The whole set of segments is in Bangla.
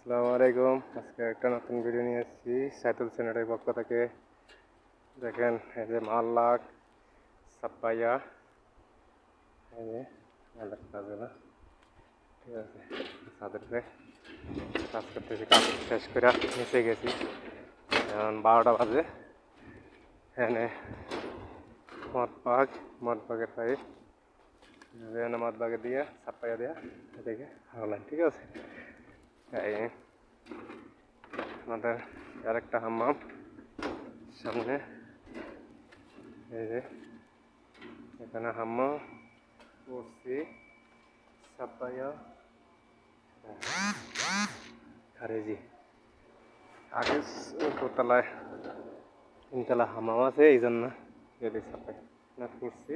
আসসালামু আলাইকুম। আজকে একটা নতুন ভিডিও নিয়ে এসেছি সাইতুল চ্যানেলের পক্ষ থেকে। দেখেন এই যে মাল্লাক সাপ্পাইয়া, এই যে মাল্লাক কাজগুলো, ঠিক আছে। তাদেরকে কাজ করতেছি, কাজ শেষ করে নিচে গেছি। এখন 12টা বাজে। এখানে মদবাগের পাইপ, এখানে মদবাগে দিয়ে সাপ্পাইয়া দেওয়া, এদিকে হাওলাইন, ঠিক আছে। এই আমাদের আরেকটা হাম্মাম সামনে, এই যে এখানে হাম্মাম করছি সাপ্পাইয়া খারেজি। আগে দোতলায় তিনতলা হাম্মাম আছে, এই জন্য রেডি সাপ্পাই না করছি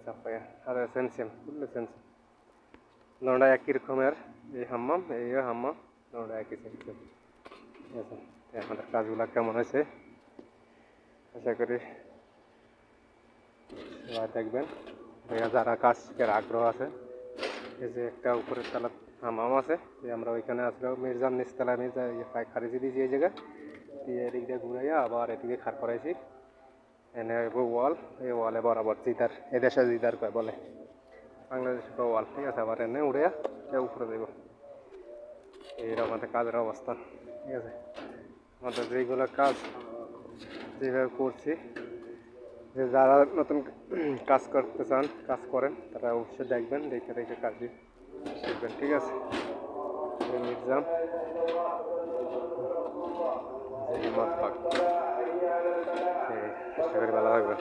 সাপ্পাইয়া। আর সেনসেম বুঝলে, সেনসেম নোটা একই রকমের। এই হাম্মাম, এই হাম্মাম, নোটা একই সেনসেম, ঠিক আছে। আমাদের কাজগুলো কেমন হয়েছে আশা করি সবাই দেখবেন। যারা কাজ শিখার আগ্রহ আছে, এই যে একটা উপরের তলা হামাম আছে, যে আমরা ওইখানে আসলেও মির্জার নিচতলা মির্জা খারিজি দিয়েছি এই জায়গায় দিয়ে, এদিক দিয়ে ঘুরাইয়া আবার এদিকে খার করাইছি। এনে ওয়াল, এই ওয়ালে বরাবর জিদার, এদেশে জিদার কয় বলে, বাংলাদেশের ওয়াল, ঠিক আছে। আবার এনে উড়িয়া উপরে দেব। এইরকম আমাদের কাজের অবস্থান, ঠিক আছে। আমাদের যেগুলো কাজ যেভাবে করছি, যে যারা নতুন কাজ করতে চান, কাজ করেন, তারা অবশ্যই দেখবেন, দেখে দেখে কাজ শিখবেন, ঠিক আছে। মির্জাম আশা করি ভালো থাকবেন।